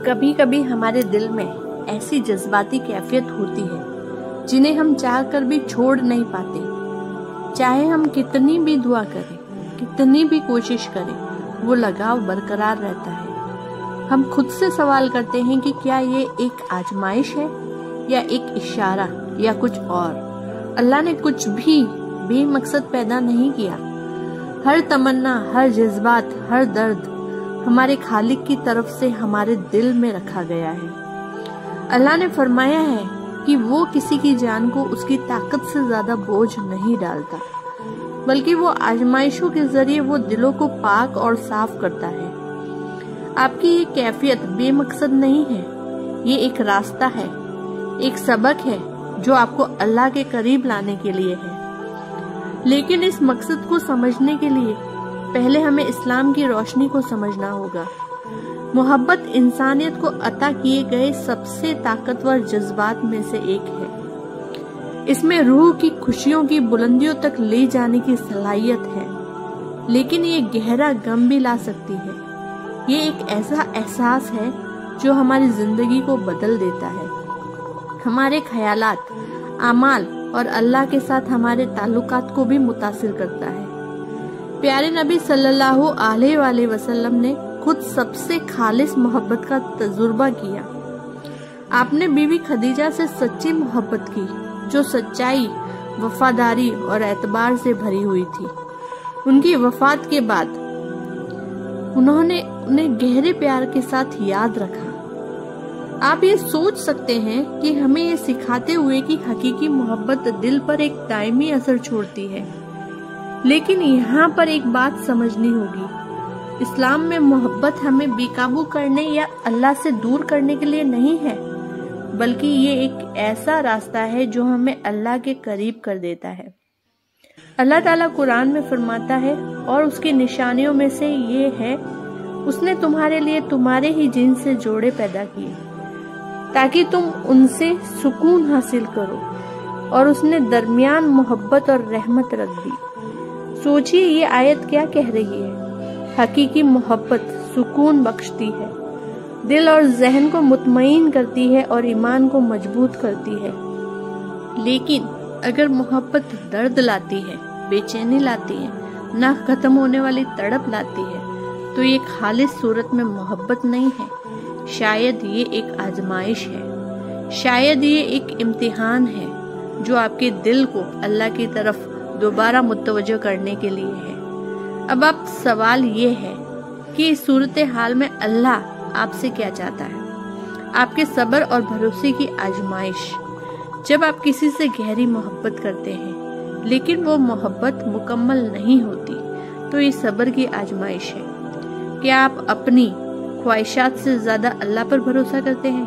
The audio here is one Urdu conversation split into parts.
کبھی کبھی ہمارے دل میں ایسی جذباتی کیفیت ہوتی ہے جنہیں ہم چاہ کر بھی چھوڑ نہیں پاتے. چاہے ہم کتنی بھی دعا کریں، کتنی بھی کوشش کریں، وہ لگاؤ برقرار رہتا ہے. ہم خود سے سوال کرتے ہیں کہ کیا یہ ایک آزمائش ہے یا ایک اشارہ یا کچھ اور. اللہ نے کچھ بھی بے مقصد پیدا نہیں کیا. ہر تمنا، ہر جذبات، ہر درد ہمارے خالق کی طرف سے ہمارے دل میں رکھا گیا ہے. اللہ نے فرمایا ہے کہ وہ کسی کی جان کو اس کی طاقت سے زیادہ بوجھ نہیں ڈالتا، بلکہ وہ آزمائشوں کے ذریعے وہ دلوں کو پاک اور صاف کرتا ہے. آپ کی یہ کیفیت بے مقصد نہیں ہے، یہ ایک راستہ ہے، ایک سبق ہے جو آپ کو اللہ کے قریب لانے کے لیے ہے. لیکن اس مقصد کو سمجھنے کے لیے پہلے ہمیں اسلام کی روشنی کو سمجھنا ہوگا. محبت انسانیت کو عطا کیے گئے سب سے طاقتور جذبات میں سے ایک ہے. اس میں روح کی خوشیوں کی بلندیوں تک لے جانے کی صلاحیت ہے، لیکن یہ گہرا غم بھی لا سکتی ہے. یہ ایک ایسا احساس ہے جو ہماری زندگی کو بدل دیتا ہے، ہمارے خیالات، اعمال اور اللہ کے ساتھ ہمارے تعلقات کو بھی متاثر کرتا ہے. پیارے نبی صلی اللہ علیہ وآلہ وسلم نے خود سب سے خالص محبت کا تجربہ کیا. آپ نے بیوی خدیجہ سے سچی محبت کی جو سچائی، وفاداری اور اعتبار سے بھری ہوئی تھی. ان کی وفات کے بعد انہوں نے انہیں گہرے پیار کے ساتھ یاد رکھا. آپ یہ سوچ سکتے ہیں کہ ہمیں یہ سکھاتے ہوئے کہ حقیقی محبت دل پر ایک دائمی اثر چھوڑتی ہے. لیکن یہاں پر ایک بات سمجھنی ہوگی، اسلام میں محبت ہمیں بے قابو کرنے یا اللہ سے دور کرنے کے لیے نہیں ہے، بلکہ یہ ایک ایسا راستہ ہے جو ہمیں اللہ کے قریب کر دیتا ہے. اللہ تعالیٰ قرآن میں فرماتا ہے، اور اس کی نشانیوں میں سے یہ ہے اس نے تمہارے لیے تمہارے ہی جن سے جوڑے پیدا کیے تاکہ تم ان سے سکون حاصل کرو، اور اس نے درمیان محبت اور رحمت رکھ دی. سوچئے یہ آیت کیا کہہ رہی ہے. حقیقی محبت سکون بخشتی ہے، دل اور ذہن کو مطمئن کرتی ہے اور ایمان کو مضبوط کرتی ہے. لیکن اگر محبت درد لاتی ہے، بے چینی لاتی ہے، نہ ختم ہونے والی تڑپ لاتی ہے، تو یہ خالص صورت میں محبت نہیں ہے. شاید یہ ایک آزمائش ہے، شاید یہ ایک امتحان ہے جو آپ کے دل کو اللہ کی طرف دوبارہ متوجہ کرنے کے لیے ہے. اب آپ سوال یہ ہے کہ اس صورتحال میں اللہ آپ سے کیا چاہتا ہے. آپ کے صبر اور بھروسے کی آزمائش. جب آپ کسی سے گہری محبت کرتے ہیں لیکن وہ محبت مکمل نہیں ہوتی تو یہ صبر کی آزمائش ہے. کیا آپ اپنی خواہشات سے زیادہ اللہ پر بھروسہ کرتے ہیں؟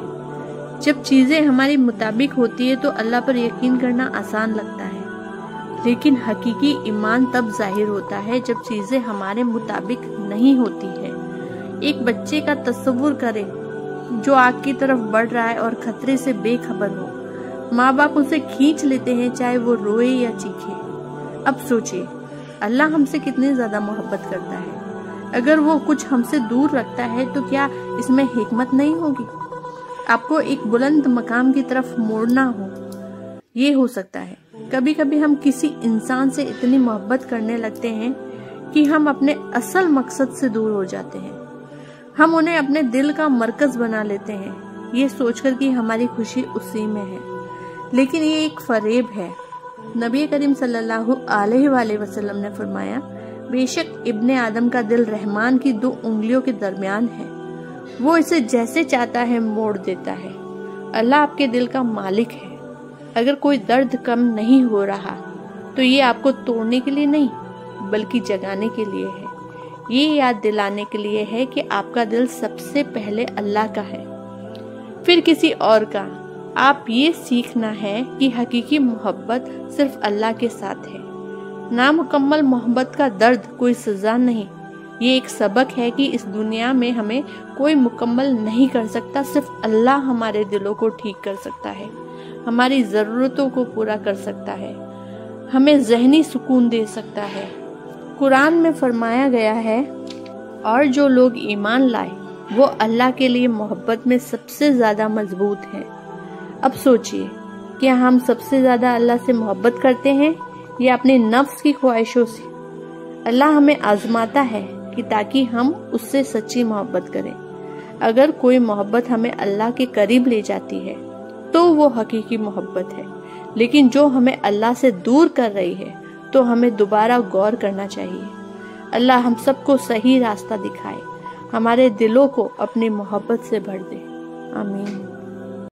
جب چیزیں ہماری مطابق ہوتی ہے تو اللہ پر یقین کرنا آسان لگتا ہے، لیکن حقیقی ایمان تب ظاہر ہوتا ہے جب چیزیں ہمارے مطابق نہیں ہوتی ہے. ایک بچے کا تصور کریں جو آگ کی طرف بڑھ رہا ہے اور خطرے سے بے خبر ہو. ماں باپ اسے کھینچ لیتے ہیں چاہے وہ روئے یا چیخے. اب سوچئے اللہ ہم سے کتنی زیادہ محبت کرتا ہے. اگر وہ کچھ ہم سے دور رکھتا ہے تو کیا اس میں حکمت نہیں ہوگی؟ آپ کو ایک بلند مقام کی طرف موڑنا ہو. یہ ہو سکتا ہے کبھی کبھی ہم کسی انسان سے اتنی محبت کرنے لگتے ہیں کہ ہم اپنے اصل مقصد سے دور ہو جاتے ہیں. ہم انہیں اپنے دل کا مرکز بنا لیتے ہیں، یہ سوچ کر کہ ہماری خوشی اسی میں ہے. لیکن یہ ایک فریب ہے. نبی کریم صلی اللہ علیہ وآلہ وسلم نے فرمایا، بے شک ابن آدم کا دل رحمان کی 2 انگلیوں کے درمیان ہے، وہ اسے جیسے چاہتا ہے موڑ دیتا ہے. اللہ آپ کے دل کا مالک ہے. اگر کوئی درد کم نہیں ہو رہا تو یہ آپ کو توڑنے کے لیے نہیں بلکہ جگانے کے لیے ہے. یہ یاد دلانے کے لیے ہے کہ آپ کا دل سب سے پہلے اللہ کا ہے، پھر کسی اور کا. آپ یہ سیکھنا ہے کہ حقیقی محبت صرف اللہ کے ساتھ ہے. نامکمل محبت کا درد کوئی سزا نہیں، یہ ایک سبق ہے کہ اس دنیا میں ہمیں کوئی مکمل نہیں کر سکتا، صرف اللہ ہمارے دلوں کو ٹھیک کر سکتا ہے، ہماری ضرورتوں کو پورا کر سکتا ہے، ہمیں ذہنی سکون دے سکتا ہے. قرآن میں فرمایا گیا ہے، اور جو لوگ ایمان لائے وہ اللہ کے لیے محبت میں سب سے زیادہ مضبوط ہے۔ اب سوچئے، کیا ہم سب سے زیادہ اللہ سے محبت کرتے ہیں یا اپنے نفس کی خواہشوں سے؟ اللہ ہمیں آزماتا ہے کہ تاکہ ہم اس سے سچی محبت کریں۔ اگر کوئی محبت ہمیں اللہ کے قریب لے جاتی ہے تو وہ حقیقی محبت ہے، لیکن جو ہمیں اللہ سے دور کر رہی ہے تو ہمیں دوبارہ غور کرنا چاہیے۔ اللہ ہم سب کو صحیح راستہ دکھائے، ہمارے دلوں کو اپنی محبت سے بھر دے۔ آمین۔